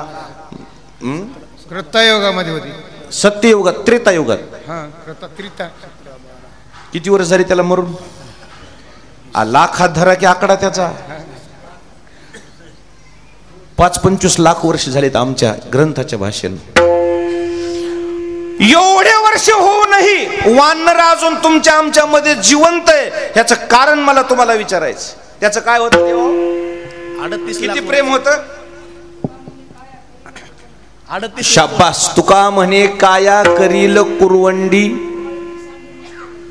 कृतायुगामध्ये होती, सत्ययुगात, त्रेतायुगात. हा त्रिता. किती वर्ष झाली त्याला मरून, लाखात धरा की आकडा त्याचा. 5-25 लाख वर्ष झालेत आमच्या ग्रंथाच्या भाषेनं. एवढे वर्ष होऊनही वानर अजून तुमच्या आमच्या मध्ये जिवंत आहे, ह्याचं कारण मला तुम्हाला विचारायचं. त्याचं काय होतं तेव्हा, 38 किती लाख प्रेम होतं. 38 शाबास. तुका म्हणे काया करील कुरवंडी,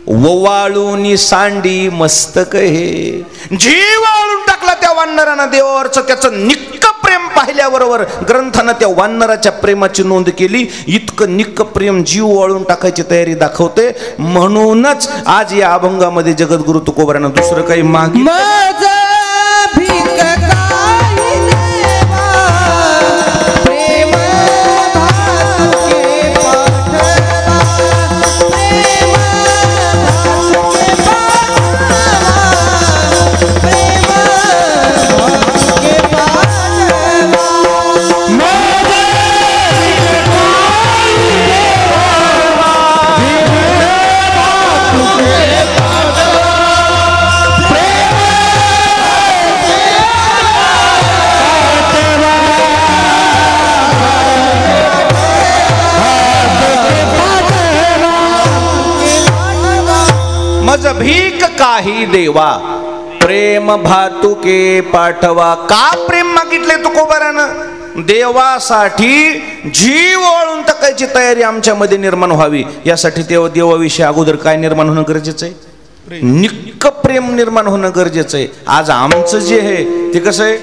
ववाळूनी सांडी मस्तक हे. जीव वाळून टाकला त्या वानरानं देवावरचं. त्याचं निक्क प्रेम पाहिल्याबरोबर ग्रंथानं त्या वानराच्या प्रेमाची नोंद केली. इतकं निक्क प्रेम जीव वाळून टाकायची तयारी दाखवते. म्हणूनच आज या अभंगामध्ये जगद्गुरु तुकोबारानं दुसरं काही मागितलं. माझा भीक काही देवा, प्रेम भातुके पाठवा, प्रेम भातुके पाठवा, प्रेम भातुके पाठवा. मज भीक काही देवा, प्रेम भातुके पाठवा. का प्रेम मागितले तुकोबारानं, देवासाठी जीव ओळून टाकायची तयारी आमच्यामध्ये निर्माण व्हावी. यासाठी देवाविषयी अगोदर काय निर्माण होणं गरजेचं आहे, निक्क प्रेम निर्माण होणं गरजेचं आहे. आज आमचं जे आहे ते कसं आहे,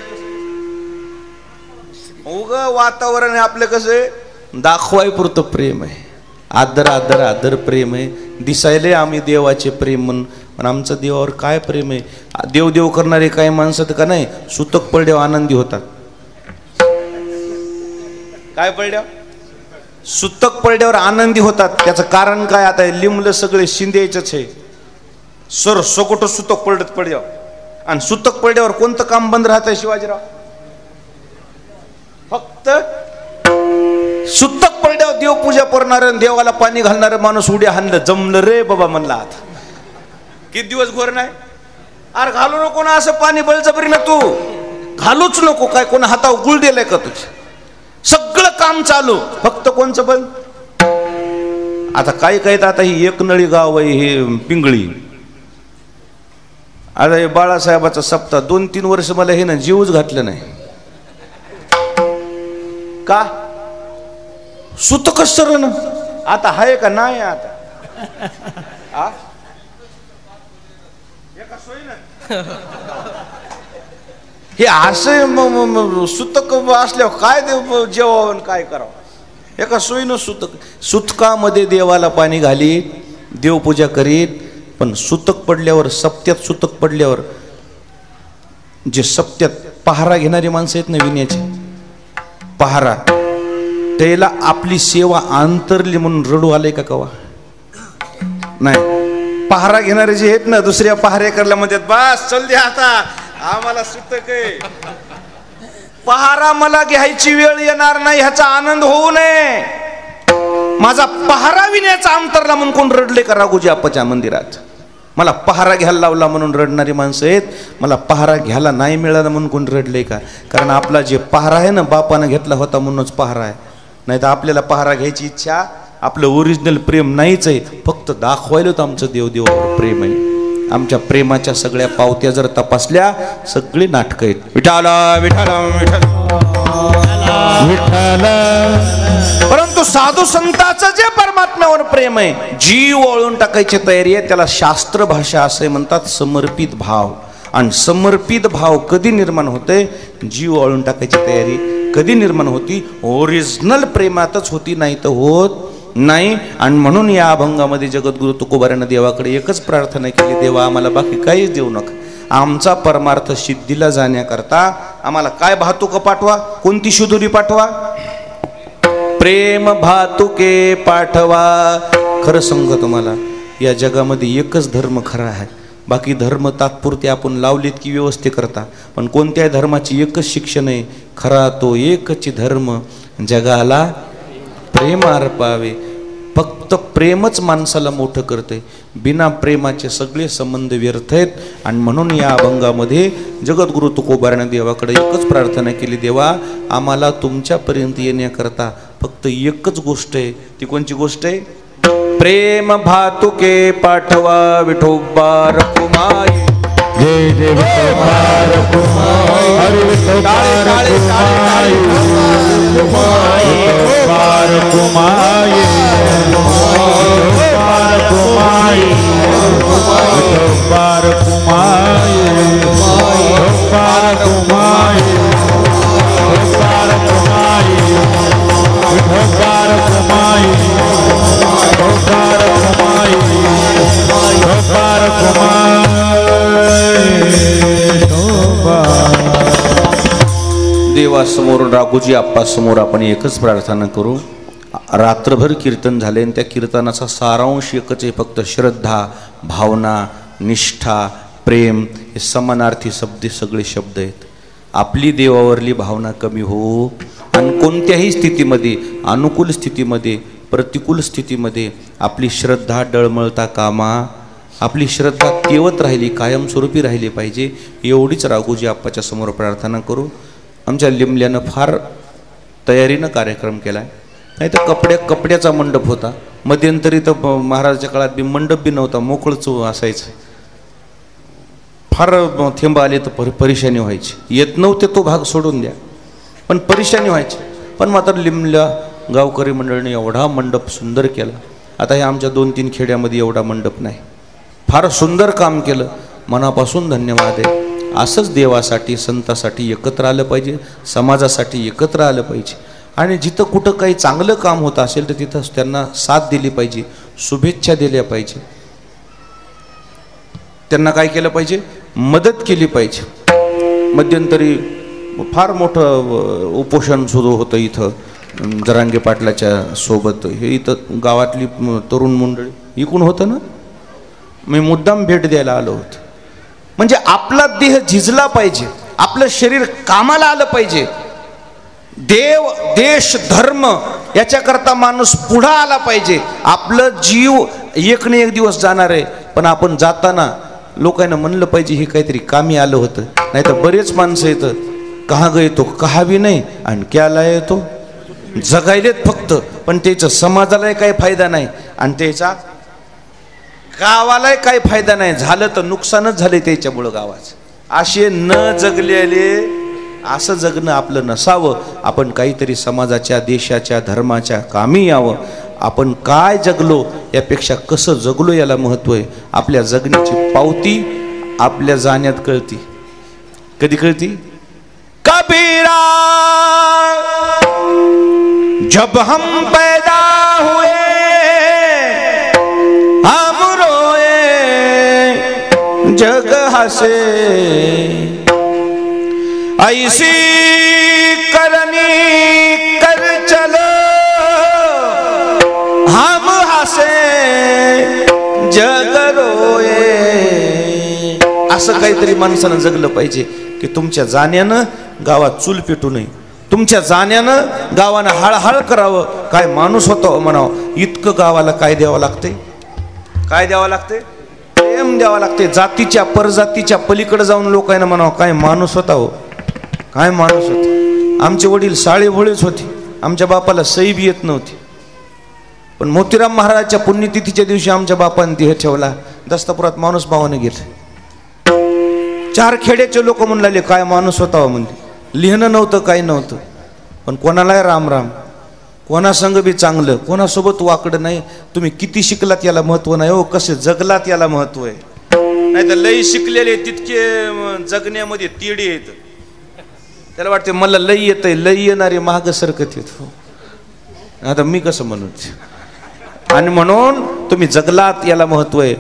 उग वातावरण आहे आपलं, कसं आहे दाखवाय पुरतं प्रेम आहे. आदर आदर आदर प्रेम आहे. दिसायले आम्ही देवाचे प्रेम म्हणून, पण आमचं देवावर काय प्रेम आहे. देव देव करणारे काही माणसं तर का नाही, सुतक पडल्यावर आनंदी होतात. काय पडल्यावर, सुतक पडल्यावर आनंदी होतात. त्याचं कारण काय, आता लिंबलं सगळे शिंद्याचंच आहे. सर सकोट सुतक पडत पडल्यावर, आणि सुतक पडल्यावर कोणतं काम बंद राहत आहे शिवाजीराव, फक्त सुतक पडल्यावर देवपूजा करणार, देवाला पाणी घालणार माणूस उड्या हाणलं, जमलं रे बाबा म्हणला. आता किती दिवस घोर नाही. अरे घालू नको ना असं पाणी बळजबरी ना, तू घालूच नको. काय कोणा हातावर गुळ दिलाय का तुझ? सगळं काम चालू, फक्त कोणचं बंद. आता काही काही आता ही एक नळी गाव आहे हे पिंगळी. आता हे बाळासाहेबाचा सप्ताह 2-3 वर्ष मला हे ना जीवच घातलं नाही. का? सुतक सर ना आता आहे का नाही? आता हे असं सुतक असल्यावर काय जेवण काय करावं? एका सोयीनं सुतकामध्ये देवाला पाणी घालीत, देवपूजा करीत. पण सुतक पडल्यावर, सप्त्यात सुतक पडल्यावर जे सप्त्यात पहारा घेणारी माणसं आहेत ना, विण्याचे पहारा, त्याला आपली सेवा अंतरली म्हणून रडू आलंय का कवा? नाही. पहारा घेणारे जे आहेत ना, दुसऱ्या पहारे करल्या म्हणतात बस चल द्या आता आम्हाला सुतक आहे. पहारा मला घ्यायची वेळ येणार नाही ह्याचा आनंद होऊ नये. माझा पहारा विण्याचा अंतरला म्हणून कोण रडले का राघोजी आप्पाच्या मंदिरात? मला पहारा घ्यायला लावला म्हणून रडणारी माणसं आहेत. मला पहारा घ्यायला नाही मिळाला म्हणून कोण रडले का? कारण आपला जे पहारा आहे ना, बापानं घेतला होता म्हणूनच पहारा आहे. नाही तर आपल्याला पहारा घ्यायची इच्छा, आपलं ओरिजिनल प्रेम नाहीच आहे. फक्त दाखवायला तर आमचं देवदेवावर प्रेम आहे. आमच्या प्रेमाच्या सगळ्या पावत्या जर तपासल्या, सगळी नाटकं आहेत. विठाला विठाला विठाला. परंतु साधू संतांचं जे परमात्म्यावर प्रेम आहे, जीव ओळून टाकायची तयारी आहे, त्याला शास्त्र भाषा असे म्हणतात समर्पित भाव. आणि समर्पित भाव कधी निर्माण होते? जीव ओळून टाकायची तयारी कधी निर्माण होती? ओरिजिनल प्रेमातच होती, नाही तर होत नाही. आणि म्हणून या अभंगामध्ये जगद्गुरु तुकोबारानं देवाकडे एकच प्रार्थना केली, देवा आम्हाला बाकी काहीच देऊ नका, आमचा परमार्थ सिद्धीला जाण्याकरता आम्हाला काय भातुक पाठवा, कोणती शिदुरी पाठवा? प्रेम भातुके पाठवा. खरं सांगतो तुम्हाला, या जगामध्ये एकच धर्म खरा आहे. बाकी धर्म तात्पुरते आपण लावलेत की व्यवस्थे करता, पण कोणत्याही धर्माची एकच शिक्षण आहे, खरा तो एकच धर्म जगाला प्रेम अर्पावे. फक्त प्रेमच माणसाला मोठं करते. बिना प्रेमाचे सगळे संबंध व्यर्थ आहेत. आणि म्हणून या अभंगामध्ये जगद्गुरु तुकोबारानं देवाकडे एकच प्रार्थना केली, देवा आम्हाला तुमच्यापर्यंत येण्याकरता फक्त एकच गोष्ट आहे. ती कोणची गोष्ट आहे? प्रेम भातुके पाठवा विठोबा रखुमाई. जय जय विठोबा रखुमाई. हरि विठोबा रखुमाई. विठोबा रखुमाई. विठोबा रखुमाई. विठोबा रखुमाई. विठोबा रखुमाई. विठोबा रखुमाई. विठोबा रखुमाई. देवासमोर, राघोजी आप्पा समोर आपण एकच प्रार्थना करू. रात्रभर कीर्तन झाले आणि त्या कीर्तनाचा सारांश एकच आहे, फक्त श्रद्धा, भावना, निष्ठा, प्रेम हे समानार्थी शब्द सगळे शब्द आहेत. आपली देवावरली भावना कमी हो. आणि कोणत्याही स्थितीमध्ये, अनुकूल स्थितीमध्ये, प्रतिकूल स्थितीमध्ये आपली श्रद्धा डळमळता कामा. आपली श्रद्धा तेवत राहिली, कायमस्वरूपी राहिली पाहिजे, एवढीच राघोजी आप्पाच्या समोर प्रार्थना करू. आमच्या लिमल्यानं फार तयारीनं कार्यक्रम केला आहे. नाही तर कपड्याचा मंडप होता. मध्यंतरी तर महाराजाच्या काळात बी मंडप बी नव्हता, मोकळंच असायचं. फार थेंब आले तर परेशानी व्हायची. येत नव्हते तो भाग सोडून द्या, पण परेशानी व्हायची. पण मात्र लिमल्या गावकरी मंडळीने एवढा मंडप सुंदर केला. आता हे आमच्या 2-3 खेड्यामध्ये एवढा मंडप नाही. फार सुंदर काम केलं, मनापासून धन्यवाद आहे. असंच देवासाठी, संतासाठी एकत्र आलं पाहिजे, समाजासाठी एकत्र आलं पाहिजे. आणि जिथं कुठं काही चांगलं काम होत असेल तर तिथं त्यांना साथ दिली पाहिजे, शुभेच्छा दिल्या पाहिजे, त्यांना काय केलं पाहिजे? मदत केली पाहिजे. मध्यंतरी फार मोठं उपोषण सुरू होतं इथं जरांगे पाटलाच्या सोबत. हे इथं गावातली तरुण मंडळी इकडून होतं ना, मी मुद्दाम भेट द्यायला आलो होतो. म्हणजे आपला देह झिजला पाहिजे, आपलं शरीर कामाला आलं पाहिजे. देव देश धर्म याच्याकरता माणूस पुढे आला पाहिजे. आपलं जीव एक ना एक दिवस जाणार आहे, पण आपण जाताना लोकांना म्हणलं पाहिजे हे काहीतरी कामी आलं होतं. नाही तर बरेच माणसं येतं कहा गए तो कहा भी नाही आणि क्याला येतो जगायलेत फक्त, पण त्याचा समाजालाही काही फायदा नाही आणि त्याचा गावालाही काही फायदा नाही. झालं तर नुकसानच झाले त्याच्यामुळं गावाचं. असे न जगलेले असं जगणं आपलं नसावं. आपण काहीतरी समाजाच्या देशाच्या धर्माच्या कामी यावं. आपण काय जगलो यापेक्षा कसं जगलो याला महत्व आहे. आपल्या जगण्याची पावती आपल्या जाण्यात कळती. कधी कळती? कबीरा जब हम पैदा हुए हम रोए जग हसे ऐसी करनी कर चलो हम हसे जग रोए. असं काहीतरी माणसानं जगलं पाहिजे की तुमच्या जाण्यानं गावात चूल पेटू नये, तुमच्या जाण्यानं गावानं हळहळ करावं. काय माणूस होता म्हणावं. इतकं गावाला काय द्यावं लागते? काय द्यावं लागते? प्रेम द्यावं लागते. जातीच्या परजातीच्या पलीकडे जाऊन लोकांना म्हणावं काय माणूस होता हो, काय माणूस होता. आमचे वडील साळे भोळेच होते. आमच्या बापाला सही बी येत नव्हती, पण मोतीराम महाराजच्या पुण्यतिथीच्या दिवशी आमच्या बापाने देह ठेवला. दस्तापुरात माणूस भावाने गेले. 4 खेड्याचे लोक म्हणून लागले काय माणूस होता हो. म्हणजे लिहिणं नव्हतं काही नव्हतं, पण कोणालाही राम राम, कोणासंग बी चांगलं, कोणासोबत वाकडं नाही. तुम्ही किती शिकलात याला महत्व नाही हो, कसे जगलात याला महत्व आहे. नाही तर लई शिकलेले तितके जगण्यामध्ये तिडे येत. त्याला वाटते मला लई येतंय, लई येणारे महाग सरकत येत. आता मी कसं म्हणत. आणि म्हणून तुम्ही जगलात याला महत्व आहे.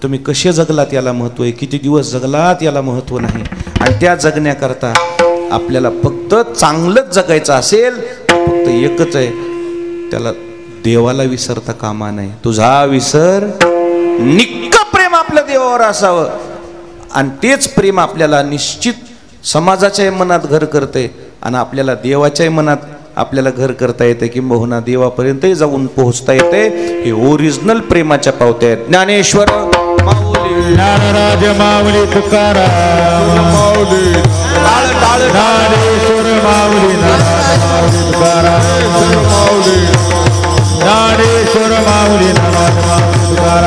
तुम्ही कसे जगलात याला महत्व आहे. किती दिवस जगलात याला महत्व नाही. आणि त्या जगण्याकरता आपल्याला फक्त चांगलंच जगायचं असेल, फक्त एकच आहे, त्याला देवाला विसरता कामा नाही. तुझा विसर निक्क प्रेम आपलं देवावर असावं. आणि तेच प्रेम आपल्याला निश्चित समाजाच्याही मनात घर करते आणि आपल्याला देवाच्याही मनात आपल्याला घर करता येते, किंबहुना देवापर्यंतही जाऊन पोहोचता येते. हे ओरिजिनल प्रेमाच्या पावत्या आहेत. ज्ञानेश्वर माऊली, ज्ञानराज माऊली, तुकाराम माऊली, ज्ञानेश्वर माऊली, तुकाराम माऊली, ज्ञानेश्वर माऊली, तुकाराम.